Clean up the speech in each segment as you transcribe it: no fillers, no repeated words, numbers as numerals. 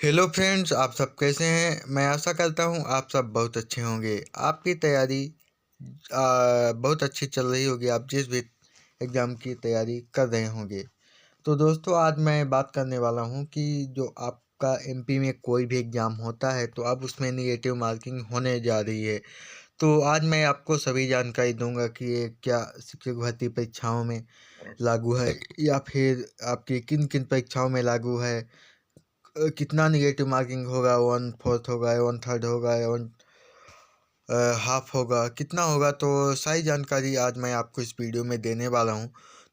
Hello friends, आप सब कैसे हैं। मैं आशा करता हूं आप सब बहुत अच्छे होंगे। आपकी तैयारी बहुत अच्छी चल रही होगी। आप जिस भी एग्ज़ाम की तैयारी कर रहे होंगे। तो दोस्तों, आज मैं बात करने वाला हूं कि जो आपका एमपी में कोई भी एग्ज़ाम होता है तो अब उसमें निगेटिव मार्किंग होने जा रही है। तो आज मैं आपको सभी जानकारी दूंगा कि ये क्या शिक्षक भर्ती परीक्षाओं में लागू है या फिर आपकी किन किन परीक्षाओं में लागू है। कितना निगेटिव मार्किंग होगा, 1/4 होगा, 1/3 होगा, 1/2 होगा, कितना होगा। तो सारी जानकारी आज मैं आपको इस वीडियो में देने वाला हूं।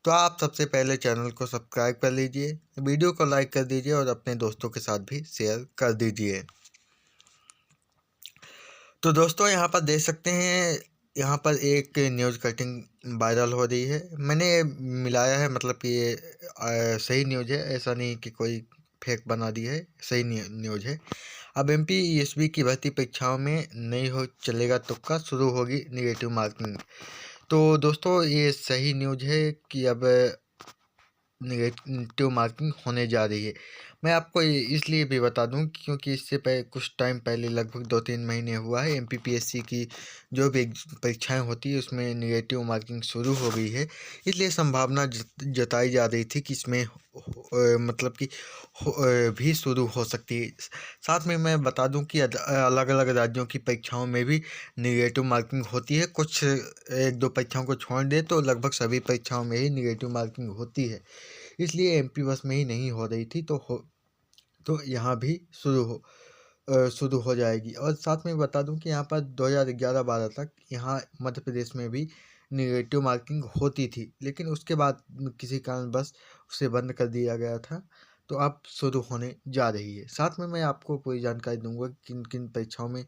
तो आप सबसे पहले चैनल को सब्सक्राइब कर लीजिए, वीडियो को लाइक कर दीजिए और अपने दोस्तों के साथ भी शेयर कर दीजिए। तो दोस्तों, यहाँ पर देख सकते हैं, यहाँ पर एक न्यूज़ कटिंग वायरल हो रही है। मैंने मिलाया है, मतलब कि ये सही न्यूज़ है, ऐसा नहीं कि कोई फेक बना दी है, सही न्यूज़ है। अब एमपी ईएसबी की भर्ती परीक्षाओं में नहीं हो चलेगा तुक्का, शुरू होगी निगेटिव मार्किंग। तो दोस्तों, ये सही न्यूज़ है कि अब नेगेटिव मार्किंग होने जा रही है। मैं आपको इसलिए भी बता दूं क्योंकि इससे कुछ टाइम पहले, लगभग 2-3 महीने हुआ है, एमपीपीएससी की जो भी परीक्षाएं होती है उसमें नेगेटिव मार्किंग शुरू हो गई है। इसलिए संभावना जताई जा रही थी कि इसमें मतलब कि भी शुरू हो सकती है। साथ में मैं बता दूं कि अलग अलग राज्यों की परीक्षाओं में भी निगेटिव मार्किंग होती है। कुछ एक दो परीक्षाओं को छोड़ दे तो लगभग सभी परीक्षाओं में ही निगेटिव मार्किंग होती है। इसलिए एमपी बस में ही नहीं हो रही थी, तो यहाँ भी शुरू हो जाएगी। और साथ में बता दूं कि यहाँ पर 2011-12 तक यहाँ मध्य प्रदेश में भी निगेटिव मार्किंग होती थी, लेकिन उसके बाद किसी कारणवश उसे बंद कर दिया गया था। तो अब शुरू होने जा रही है। साथ में मैं आपको पूरी जानकारी दूंगा किन किन परीक्षाओं में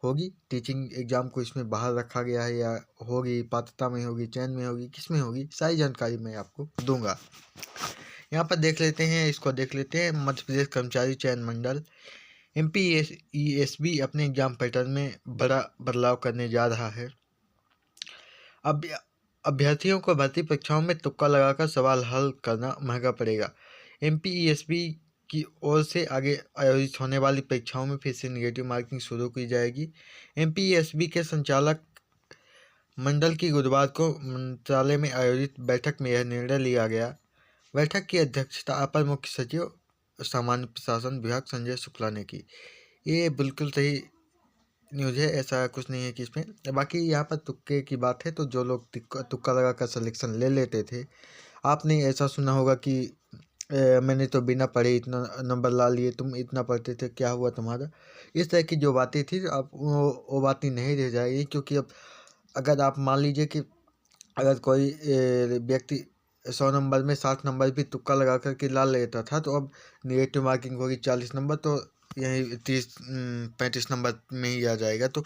होगी। टीचिंग एग्जाम को इसमें बाहर रखा गया है या होगी, पात्रता में होगी, चयन में होगी, किस में होगी, सारी जानकारी मैं आपको दूंगा। यहाँ पर देख लेते हैं, इसको देख लेते हैं। मध्य प्रदेश कर्मचारी चयन मंडल एमपीईएसबी अपने एग्जाम पैटर्न में बड़ा बदलाव करने जा रहा है। अब अभ्यर्थियों को भर्ती परीक्षाओं में तुक्का लगाकर सवाल हल करना महंगा पड़ेगा। एमपीईएसबी की ओर से आगे आयोजित होने वाली परीक्षाओं में फिर से निगेटिव मार्किंग शुरू की जाएगी। एमपीईएसबी के संचालक मंडल की गुरुवार को मंत्रालय में आयोजित बैठक में यह निर्णय लिया गया। बैठक की अध्यक्षता अपर मुख्य सचिव सामान्य प्रशासन विभाग संजय शुक्ला ने की। ये बिल्कुल सही न्यूज़ है, ऐसा कुछ नहीं है कि इसमें। बाकी यहाँ पर तुक्के की बात है, तो जो लोग तुक्का लगा कर सिलेक्शन ले लेते थे, आपने ऐसा सुना होगा कि मैंने तो बिना पढ़े इतना नंबर ला लिए, तुम इतना पढ़ते थे, क्या हुआ तुम्हारा। इस तरह की जो बातें थी, अब वो बातें नहीं रह जाएगी। क्योंकि अब अगर आप मान लीजिए कि अगर कोई व्यक्ति 100 नंबर में 60 नंबर भी तुक्का लगा करके ला लेता था, तो अब निगेटिव मार्किंग होगी 40 नंबर, तो यही 30-35 नंबर में ही आ जाएगा। तो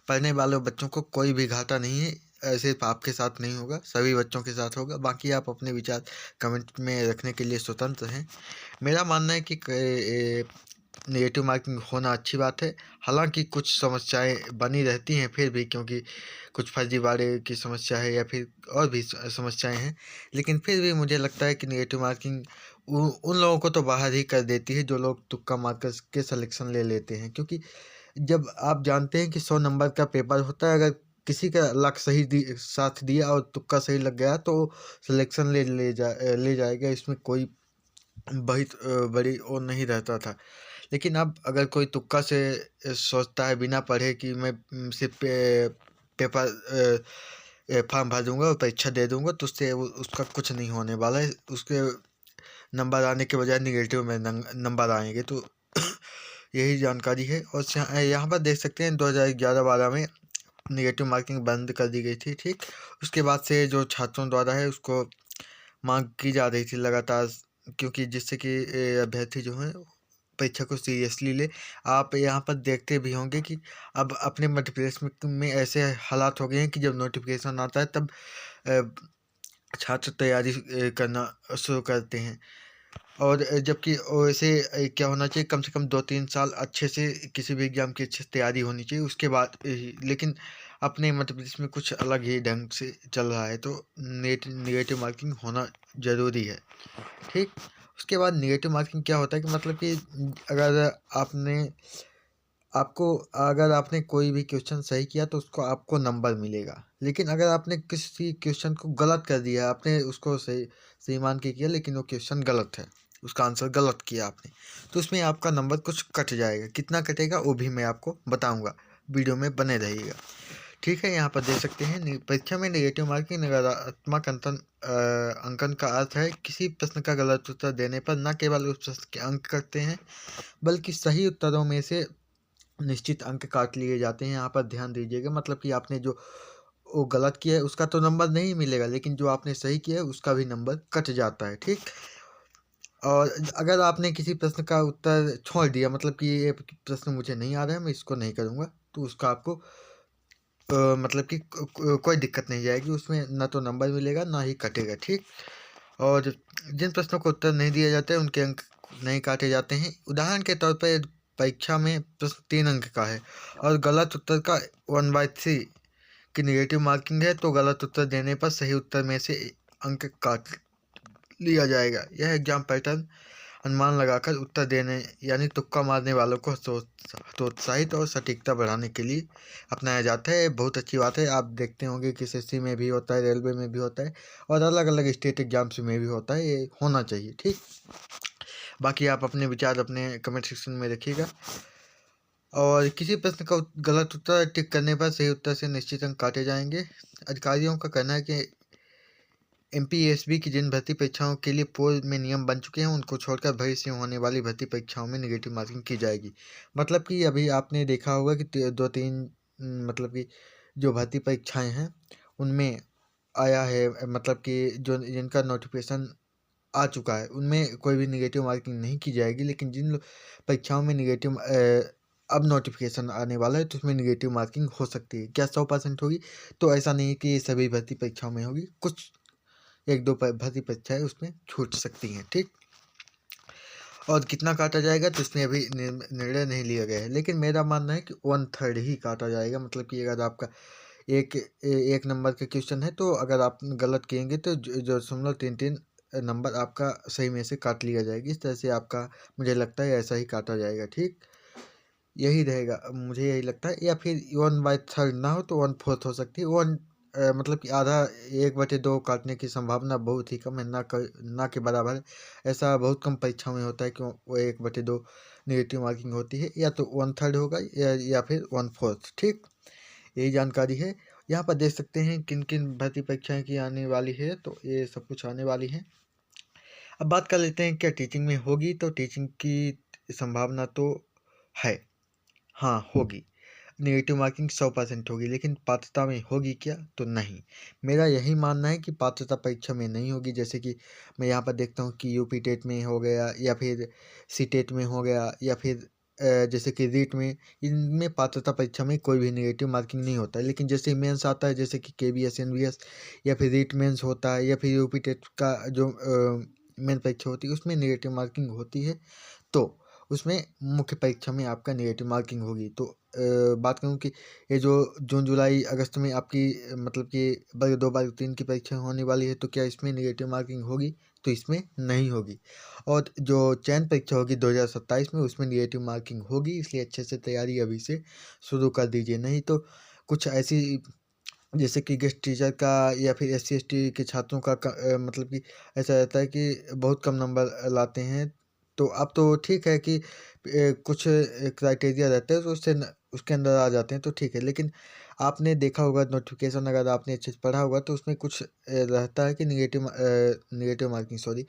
पढ़ने वाले बच्चों को कोई भी घाटा नहीं है। सिर्फ आपके साथ नहीं होगा, सभी बच्चों के साथ होगा। बाकी आप अपने विचार कमेंट में रखने के लिए स्वतंत्र हैं। मेरा मानना है कि नेगेटिव मार्किंग होना अच्छी बात है। हालांकि कुछ समस्याएं बनी रहती हैं फिर भी, क्योंकि कुछ फर्जीवाड़े की समस्या है या फिर और भी समस्याएं हैं। लेकिन फिर भी मुझे लगता है कि नेगेटिव मार्किंग उन लोगों को तो बाहर ही कर देती है जो लोग तुक्का मार कर के सिलेक्शन ले लेते हैं। क्योंकि जब आप जानते हैं कि 100 नंबर का पेपर होता है, अगर किसी का लक साथ दिया और तुक्का सही लग गया तो सिलेक्शन ले जाएगा। इसमें कोई बहुत बड़ी वो नहीं रहता था। लेकिन अब अगर कोई तुक्का से सोचता है बिना पढ़े कि मैं सिर्फ पेपर फॉर्म भर दूंगा और परीक्षा दे दूंगा, तो उससे उसका कुछ नहीं होने वाला है। उसके नंबर आने के बजाय निगेटिव में नंबर आएंगे। तो यही जानकारी है। और यहाँ पर देख सकते हैं 2011-12 में निगेटिव मार्किंग बंद कर दी गई थी। ठीक, उसके बाद से जो छात्रों द्वारा है उसको मांग की जा रही थी लगातार, क्योंकि जिससे कि अभ्यर्थी जो हैं परीक्षा को सीरियसली ले। आप यहाँ पर देखते भी होंगे कि अब अपने मध्य प्रदेश में ऐसे हालात हो गए हैं कि जब नोटिफिकेशन आता है तब छात्र तैयारी करना शुरू करते हैं। और जबकि वैसे क्या होना चाहिए, कम से कम 2-3 साल अच्छे से किसी भी एग्जाम की अच्छे से तैयारी होनी चाहिए, उसके बाद ही। लेकिन अपने मध्य प्रदेश में कुछ अलग ही ढंग से चल रहा है, तो नेगेटिव मार्किंग होना ज़रूरी है। ठीक, उसके बाद नेगेटिव मार्किंग क्या होता है कि मतलब कि अगर आपने कोई भी क्वेश्चन सही किया तो उसको आपको नंबर मिलेगा, लेकिन अगर आपने किसी क्वेश्चन को गलत कर दिया, आपने उसको सही सही मान के किया लेकिन वो क्वेश्चन गलत है, उसका आंसर गलत किया आपने, तो उसमें आपका नंबर कुछ कट जाएगा। कितना कटेगा वो भी मैं आपको बताऊंगा, वीडियो में बने रहिएगा। ठीक है, यहाँ पर देख सकते हैं परीक्षा में नेगेटिव मार्किंग नकारात्मक अंकन का अर्थ है किसी प्रश्न का गलत उत्तर देने पर न केवल उस प्रश्न के अंक कटते हैं बल्कि सही उत्तरों में से निश्चित अंक काट लिए जाते हैं। यहाँ पर ध्यान दीजिएगा, मतलब कि आपने जो वो गलत किया है उसका तो नंबर नहीं मिलेगा, लेकिन जो आपने सही किया है उसका भी नंबर कट जाता है। ठीक, और अगर आपने किसी प्रश्न का उत्तर छोड़ दिया, मतलब कि ये प्रश्न मुझे नहीं आ रहा है, मैं इसको नहीं करूँगा, तो उसका आपको मतलब कि कोई दिक्कत नहीं जाएगी, उसमें ना तो नंबर मिलेगा ना ही कटेगा। ठीक, और जिन प्रश्नों को उत्तर नहीं दिया जाता है उनके अंक नहीं काटे जाते हैं। उदाहरण के तौर पर परीक्षा में प्रश्न 3 अंक का है और गलत उत्तर का 1/3 की नेगेटिव मार्किंग है, तो गलत उत्तर देने पर सही उत्तर में से अंक काट लिया जाएगा। यह एग्जाम पैटर्न अनुमान लगाकर उत्तर देने यानी तुक्का मारने वालों को हतोत्साहित और सटीकता बढ़ाने के लिए अपनाया जाता है। बहुत अच्छी बात है। आप देखते होंगे कि एसएससी में भी होता है, रेलवे में भी होता है और अलग अलग स्टेट एग्जाम्स में भी होता है, ये होना चाहिए। ठीक, बाकी आप अपने विचार अपने कमेंट सेक्शन में रखिएगा। और किसी प्रश्न का गलत उत्तर टिक करने पर सही उत्तर से निश्चित अंक काटे जाएंगे। अधिकारियों का कहना है कि एमपीएसबी की जिन भर्ती परीक्षाओं के लिए पूर्व में नियम बन चुके हैं उनको छोड़कर भविष्य में होने वाली भर्ती परीक्षाओं में नेगेटिव मार्किंग की जाएगी। मतलब कि अभी आपने देखा होगा कि 2-3 मतलब कि जो भर्ती परीक्षाएं हैं उनमें आया है, मतलब कि जो जिनका नोटिफिकेशन आ चुका है उनमें कोई भी नेगेटिव मार्किंग नहीं की जाएगी, लेकिन जिन परीक्षाओं में नेगेटिव अब नोटिफिकेशन आने वाला है तो उसमें नेगेटिव मार्किंग हो सकती है। क्या 100% होगी? तो ऐसा नहीं है कि सभी भर्ती परीक्षाओं में होगी, कुछ 1-2 भर्ती परीक्षाएं उसमें छूट सकती हैं। ठीक, और कितना काटा जाएगा तो इसमें अभी निर्णय नहीं लिया गया है, लेकिन मेरा मानना है कि 1/3 ही काटा जाएगा। मतलब कि अगर आपका एक नंबर का क्वेश्चन है तो अगर आप गलत किएंगे तो 0.33 नंबर आपका सही में से काट लिया जाएगी। इस तरह से आपका मुझे लगता है ऐसा ही काटा जाएगा। ठीक, यही रहेगा, मुझे यही लगता है। या फिर 1/3 ना हो तो 1/4 हो सकती है। मतलब कि आधा 1/2 काटने की संभावना बहुत ही कम है, ना के बराबर है। ऐसा बहुत कम परीक्षा में होता है कि वो 1/2 नेगेटिव मार्किंग होती है, या तो 1/3 होगा या फिर 1/4। ठीक, यही जानकारी है। यहाँ पर देख सकते हैं किन किन भर्ती परीक्षाएं की आने वाली है, तो ये सब कुछ आने वाली है। अब बात कर लेते हैं क्या टीचिंग में होगी, तो टीचिंग की संभावना तो है, हाँ होगी। नेगेटिव मार्किंग 100% होगी, लेकिन पात्रता में होगी क्या? तो नहीं। मेरा यही मानना है कि पात्रता परीक्षा में नहीं होगी। जैसे कि मैं यहाँ पर देखता हूँ कि यूपी टेट में हो गया या फिर सी टेट में हो गया या फिर जैसे कि रीट में, इनमें पात्रता परीक्षा में कोई भी नेगेटिव मार्किंग नहीं होता है। लेकिन जैसे मेंस आता है, जैसे कि केबीएस एनबीएस या फिर रीट मेंस होता है या फिर यूपी टेट का जो मेन परीक्षा होती है उसमें नेगेटिव मार्किंग होती है, तो उसमें मुख्य परीक्षा में आपका नेगेटिव मार्किंग होगी। तो बात करूँ कि ये जो जून जुलाई अगस्त में आपकी मतलब कि वर्ग 2 वर्ग 3 की परीक्षा होने वाली है, तो क्या इसमें नेगेटिव मार्किंग होगी? तो इसमें नहीं होगी। और जो चयन परीक्षा होगी 2027 में, उसमें नेगेटिव मार्किंग होगी, इसलिए अच्छे से तैयारी अभी से शुरू कर दीजिए। नहीं तो कुछ ऐसी, जैसे कि गेस्ट टीचर का या फिर एससी एसटी के छात्रों का मतलब कि ऐसा रहता है कि बहुत कम नंबर लाते हैं। तो अब तो ठीक है कि कुछ क्राइटेरिया रहते हैं तो उसके अंदर आ जाते हैं तो ठीक है, लेकिन आपने देखा होगा नोटिफिकेशन, अगर आपने अच्छे से पढ़ा होगा तो उसमें कुछ रहता है कि नेगेटिव मार्किंग, सॉरी,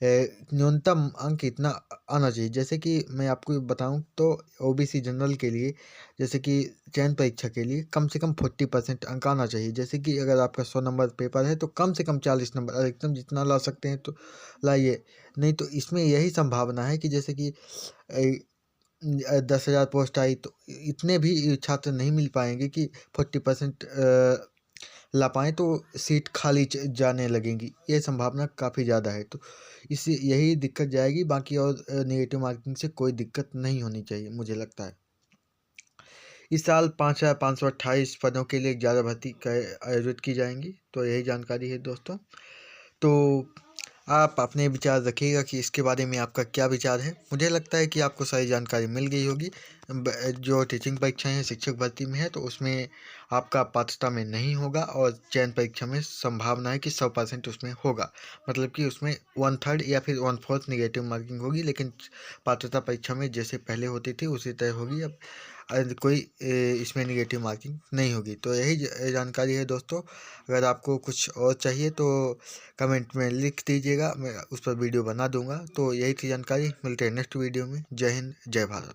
न्यूनतम अंक इतना आना चाहिए। जैसे कि मैं आपको बताऊं तो ओबीसी जनरल के लिए, जैसे कि चयन परीक्षा के लिए कम से कम 40% अंक आना चाहिए। जैसे कि अगर आपका 100 नंबर पेपर है तो कम से कम 40 नंबर, अधिकतम जितना ला सकते हैं तो लाइए। नहीं तो इसमें यही संभावना है कि जैसे कि 10,000 पोस्ट आई तो इतने भी छात्र नहीं मिल पाएंगे कि 40% ला पाएँ, तो सीट खाली जाने लगेंगी, ये संभावना काफ़ी ज़्यादा है। तो इससे यही दिक्कत जाएगी, बाकी और नेगेटिव मार्किंग से कोई दिक्कत नहीं होनी चाहिए मुझे लगता है। इस साल 5,528 पदों के लिए 11 भर्ती आयोजित की जाएंगी, तो यही जानकारी है दोस्तों। तो आप अपने विचार रखिएगा कि इसके बारे में आपका क्या विचार है। मुझे लगता है कि आपको सारी जानकारी मिल गई होगी। जो टीचिंग परीक्षाएं हैं शिक्षक भर्ती में है, तो उसमें आपका पात्रता में नहीं होगा, और चयन परीक्षा में संभावना है कि 100% उसमें होगा, मतलब कि उसमें 1/3 या फिर 1/4 निगेटिव मार्किंग होगी। लेकिन पात्रता परीक्षा में जैसे पहले होती थी उसी तरह होगी। अब कोई इसमें निगेटिव मार्किंग नहीं होगी। तो यही जानकारी है दोस्तों। अगर आपको कुछ और चाहिए तो कमेंट में लिख दीजिएगा, मैं उस पर वीडियो बना दूंगा। तो यही थी जानकारी। मिलते हैं नेक्स्ट वीडियो में। जय हिंद, जय भारत।